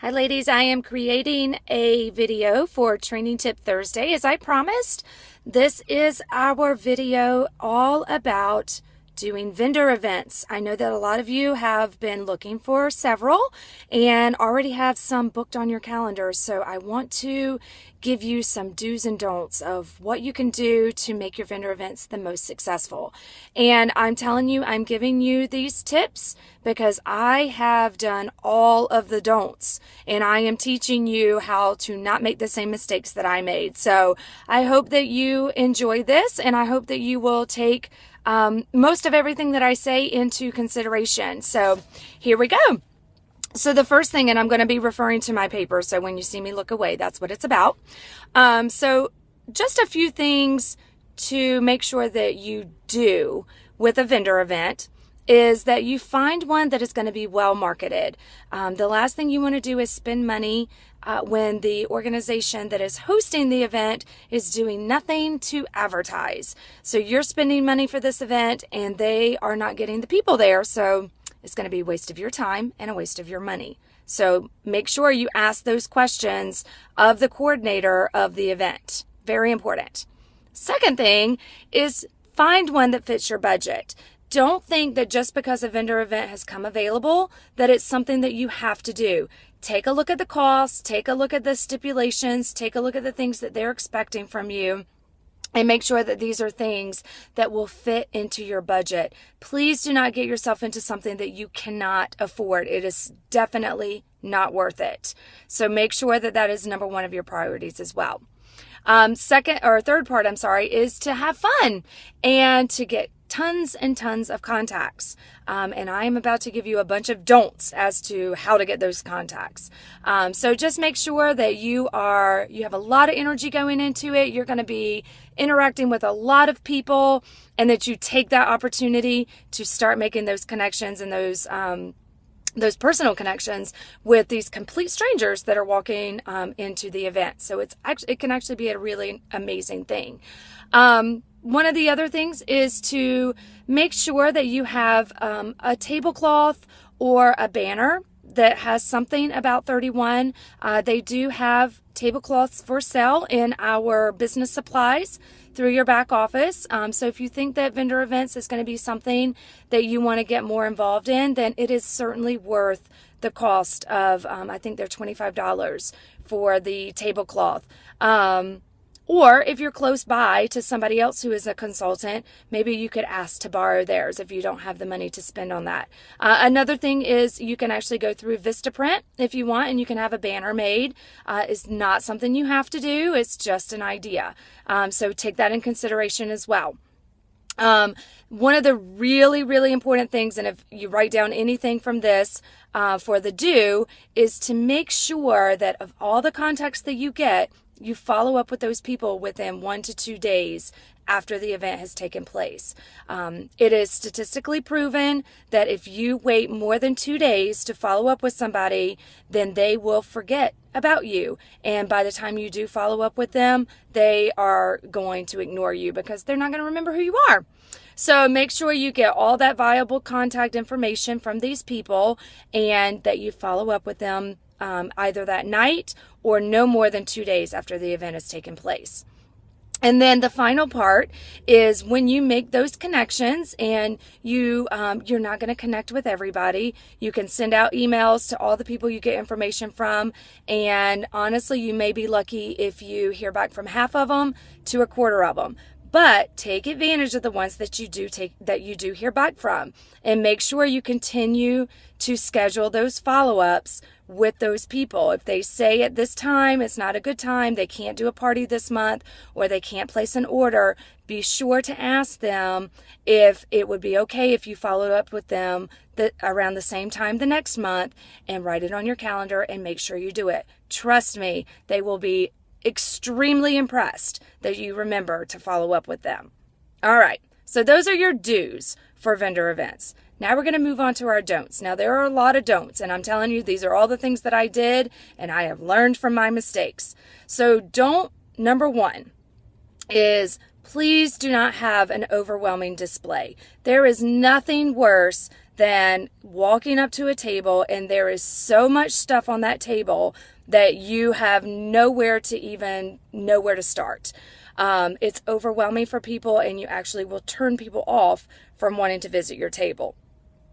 Hi ladies, I am creating a video for Training Tip Thursday. As I promised, this is our video all about doing vendor events. I know that a lot of you have been looking for several and already have some booked on your calendar. So I want to give you some do's and don'ts of what you can do to make your vendor events the most successful. And I'm telling you, I'm giving you these tips because I have done all of the don'ts and I am teaching you how to not make the same mistakes that I made. So I hope that you enjoy this and I hope that you will take most of everything that I say into consideration. So here we go. So the first thing, and I'm going to be referring to my paper, so when you see me look away, that's what it's about. So just a few things to make sure that you do with a vendor event is that you find one that is going to be well marketed. The last thing you want to do is spend money when the organization that is hosting the event is doing nothing to advertise. So you're spending money for this event and they are not getting the people there. So it's going to be a waste of your time and a waste of your money. So make sure you ask those questions of the coordinator of the event. Very important. Second thing is find one that fits your budget. Don't think that just because a vendor event has come available that it's something that you have to do. Take a look at the costs, take a look at the stipulations, take a look at the things that they're expecting from you, and make sure that these are things that will fit into your budget. Please do not get yourself into something that you cannot afford. It is definitely not worth it. So make sure that that is number one of your priorities as well. Third part, is to have fun and to get tons and tons of contacts. And I am about to give you a bunch of don'ts as to how to get those contacts. So just make sure that you have a lot of energy going into it. You're going to be interacting with a lot of people and that you take that opportunity to start making those connections and those personal connections with these complete strangers that are walking into the event. So it can actually be a really amazing thing. One of the other things is to make sure that you have a tablecloth or a banner that has something about 31. They do have tablecloths for sale in our business supplies through your back office. So if you think that vendor events is going to be something that you want to get more involved in, then it is certainly worth the cost of, I think they're $25 for the tablecloth. Or if you're close by to somebody else who is a consultant, maybe you could ask to borrow theirs if you don't have the money to spend on that. Another thing is you can actually go through Vistaprint if you want, and you can have a banner made. It's not something you have to do. It's just an idea. So take that in consideration as well. One of the really, really important things, and if you write down anything from this for the do, is to make sure that of all the contacts that you get, you follow up with those people within 1 to 2 days after the event has taken place. It is statistically proven that if you wait more than 2 days to follow up with somebody, then they will forget about you. And by the time you do follow up with them, they are going to ignore you because they're not going to remember who you are. So make sure you get all that viable contact information from these people and that you follow up with them either that night or no more than 2 days after the event has taken place. And then the final part is when you make those connections and you're not going to connect with everybody. You can send out emails to all the people you get information from. And honestly, you may be lucky if you hear back from half of them to a quarter of them. But take advantage of the ones that you do hear back from and make sure you continue to schedule those follow-ups with those people. If they say at this time it's not a good time, they can't do a party this month, or they can't place an order, be sure to ask them if it would be okay if you followed up with them around the same time the next month, and write it on your calendar and make sure you do it. Trust me, they will be extremely impressed that you remember to follow up with them. All right, so those are your do's for vendor events. Now we're going to move on to our don'ts. Now there are a lot of don'ts, and I'm telling you, these are all the things that I did and I have learned from my mistakes. So don't number one is please do not have an overwhelming display. There is nothing worse than walking up to a table and there is so much stuff on that table that you have nowhere to even know where to start. It's overwhelming for people, and you actually will turn people off from wanting to visit your table.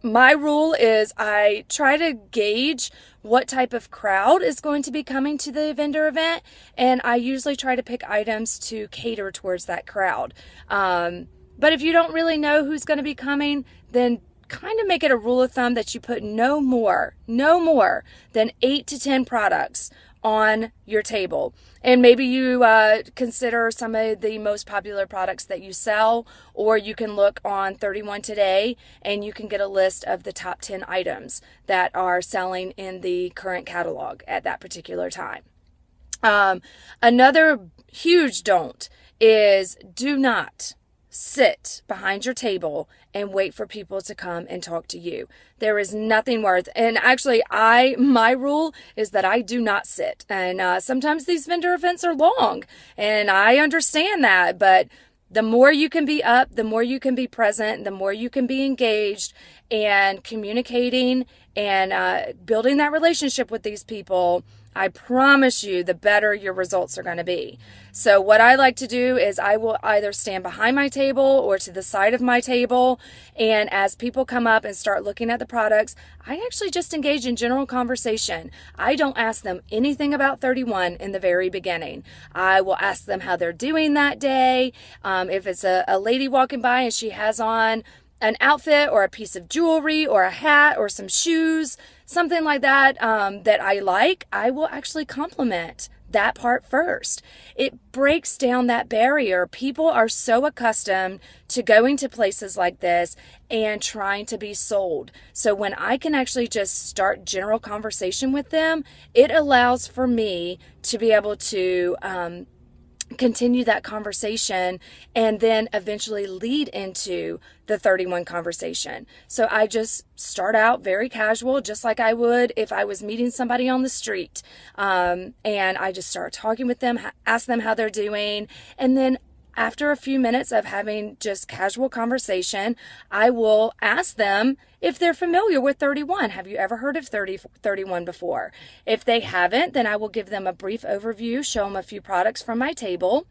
My rule is I try to gauge what type of crowd is going to be coming to the vendor event, and I usually try to pick items to cater towards that crowd. But if you don't really know who's going to be coming, then kind of make it a rule of thumb that you put no more than 8 to 10 products on your table. And maybe you consider some of the most popular products that you sell, or you can look on 31 Today and you can get a list of the top 10 items that are selling in the current catalog at that particular time. Another huge don't is do not sit behind your table and wait for people to come and talk to you. There is nothing worth, and actually my rule is that I do not sit. And sometimes these vendor events are long, and I understand that, but the more you can be up, the more you can be present, the more you can be engaged and communicating and building that relationship with these people, I promise you the better your results are going to be. So what I like to do is I will either stand behind my table or to the side of my table, and as people come up and start looking at the products, I actually just engage in general conversation. I don't ask them anything about 31 in the very beginning. I will ask them how they're doing that day. If it's a lady walking by and she has on an outfit or a piece of jewelry or a hat or some shoes, something like that, that I like, I will actually compliment that part first. It breaks down that barrier. People are so accustomed to going to places like this and trying to be sold. So when I can actually just start general conversation with them, it allows for me to be able to continue that conversation and then eventually lead into the 31 conversation. So I just start out very casual, just like I would if I was meeting somebody on the street. And I just start talking with them, ask them how they're doing. And then after a few minutes of having just casual conversation, I will ask them if they're familiar with 31. Have you ever heard of 31 before? If they haven't, then I will give them a brief overview, show them a few products from my table,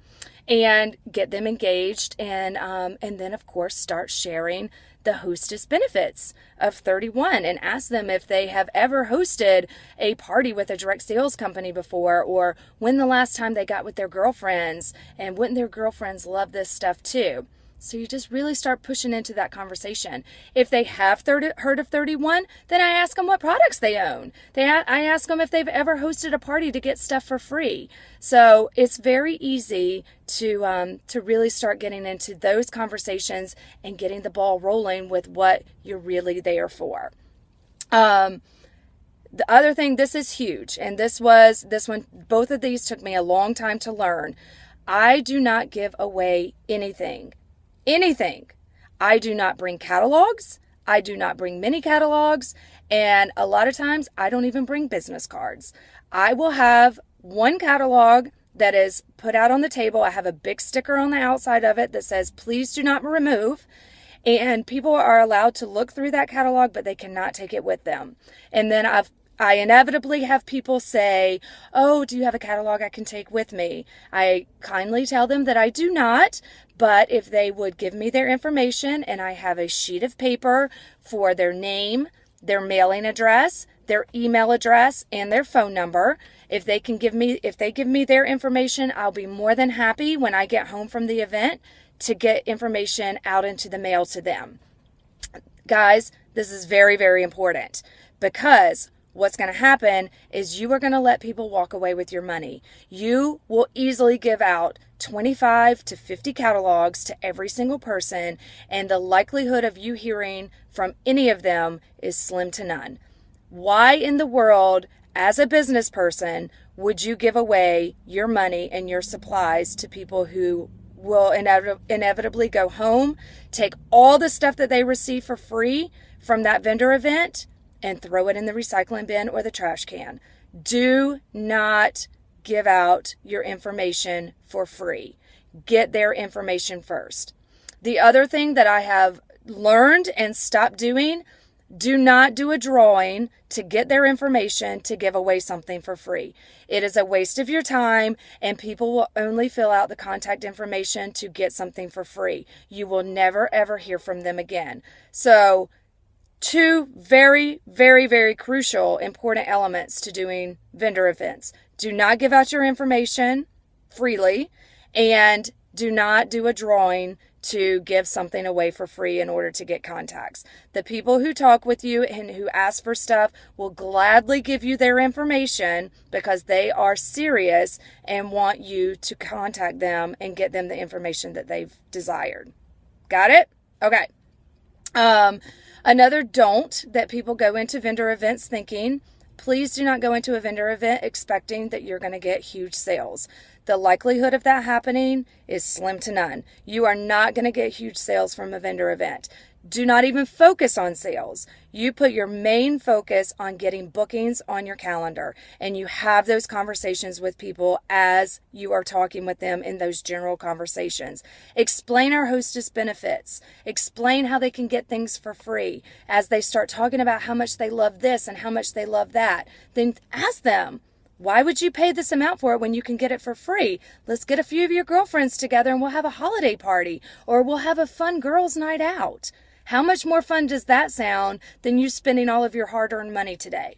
and get them engaged, and then of course start sharing the hostess benefits of 31 and ask them if they have ever hosted a party with a direct sales company before, or when the last time they got with their girlfriends, and wouldn't their girlfriends love this stuff too. So you just really start pushing into that conversation. If they have heard of 31, then I ask them what products they own. I ask them if they've ever hosted a party to get stuff for free. So it's very easy to really start getting into those conversations and getting the ball rolling with what you're really there for. The other thing, this is huge, and this one, both of these took me a long time to learn. I do not give away anything. I do not bring catalogs. I do not bring mini catalogs. And a lot of times I don't even bring business cards. I will have one catalog that is put out on the table. I have a big sticker on the outside of it that says, please do not remove. And people are allowed to look through that catalog, but they cannot take it with them. And then I inevitably have people say, oh, do you have a catalog I can take with me? I kindly tell them that I do not, but if they would give me their information, and I have a sheet of paper for their name, their mailing address, their email address, and their phone number. If they give me their information, I'll be more than happy when I get home from the event to get information out into the mail to them. Guys, this is very, very important, because what's going to happen is you are going to let people walk away with your money. You will easily give out 25 to 50 catalogs to every single person, and the likelihood of you hearing from any of them is slim to none. Why in the world, as a business person, would you give away your money and your supplies to people who will inevitably go home, take all the stuff that they receive for free from that vendor event, and throw it in the recycling bin or the trash can? Do not give out your information for free. Get their information first. The other thing that I have learned and stopped doing, Do not do a drawing to get their information to give away something for free. It is a waste of your time, and people will only fill out the contact information to get something for free. You will never, ever hear from them again. So, two very, very, very crucial, important elements to doing vendor events. Do not give out your information freely, and do not do a drawing to give something away for free in order to get contacts. The people who talk with you and who ask for stuff will gladly give you their information because they are serious and want you to contact them and get them the information that they've desired. Got it? Okay. Another don't that people go into vendor events thinking, please do not go into a vendor event expecting that you're going to get huge sales. The likelihood of that happening is slim to none. You are not going to get huge sales from a vendor event. Do not even focus on sales. You put your main focus on getting bookings on your calendar, and you have those conversations with people as you are talking with them in those general conversations. Explain our hostess benefits. Explain how they can get things for free. As they start talking about how much they love this and how much they love that, then ask them, why would you pay this amount for it when you can get it for free? Let's get a few of your girlfriends together and we'll have a holiday party, or we'll have a fun girls' night out. How much more fun does that sound than you spending all of your hard-earned money today?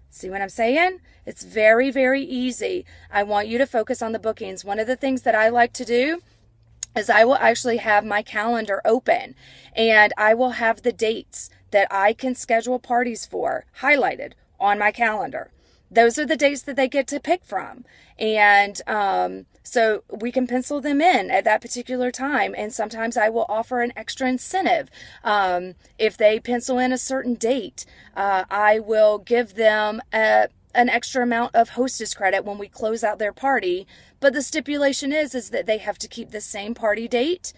See what I'm saying? It's very, very easy. I want you to focus on the bookings. One of the things that I like to do is I will actually have my calendar open, and I will have the dates that I can schedule parties for highlighted on my calendar. Those are the dates that they get to pick from. And so we can pencil them in at that particular time. And sometimes I will offer an extra incentive. If they pencil in a certain date, I will give them an extra amount of hostess credit when we close out their party. But the stipulation is that they have to keep the same party date,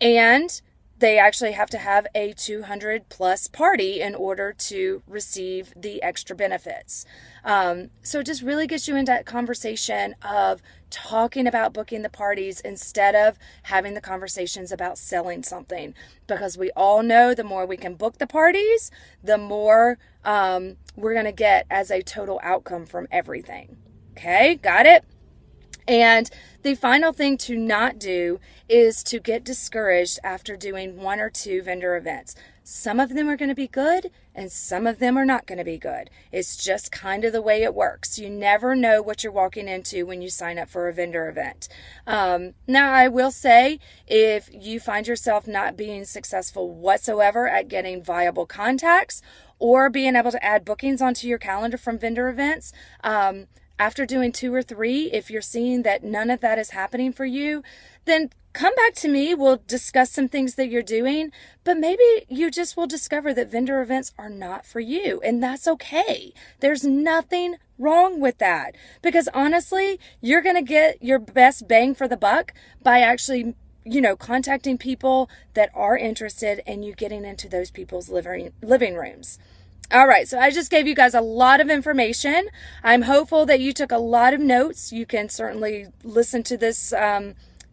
and they actually have to have a 200 plus party in order to receive the extra benefits. So it just really gets you into that conversation of talking about booking the parties instead of having the conversations about selling something. Because we all know the more we can book the parties, the more we're going to get as a total outcome from everything. Okay, got it? And the final thing to not do is to get discouraged after doing one or two vendor events. Some of them are going to be good and some of them are not going to be good. It's just kind of the way it works. You never know what you're walking into when you sign up for a vendor event. Now, I will say, if you find yourself not being successful whatsoever at getting viable contacts or being able to add bookings onto your calendar from vendor events, after doing 2 or 3, if you're seeing that none of that is happening for you, then come back to me. We'll discuss some things that you're doing, but maybe you just will discover that vendor events are not for you, and that's okay. There's nothing wrong with that, because honestly, you're going to get your best bang for the buck by actually, contacting people that are interested and you getting into those people's living rooms. All right, so I just gave you guys a lot of information. I'm hopeful that you took a lot of notes. You can certainly listen to this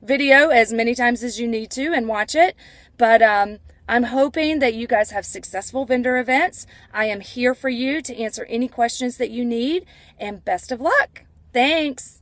video as many times as you need to and watch it. But I'm hoping that you guys have successful vendor events. I am here for you to answer any questions that you need, and best of luck. Thanks.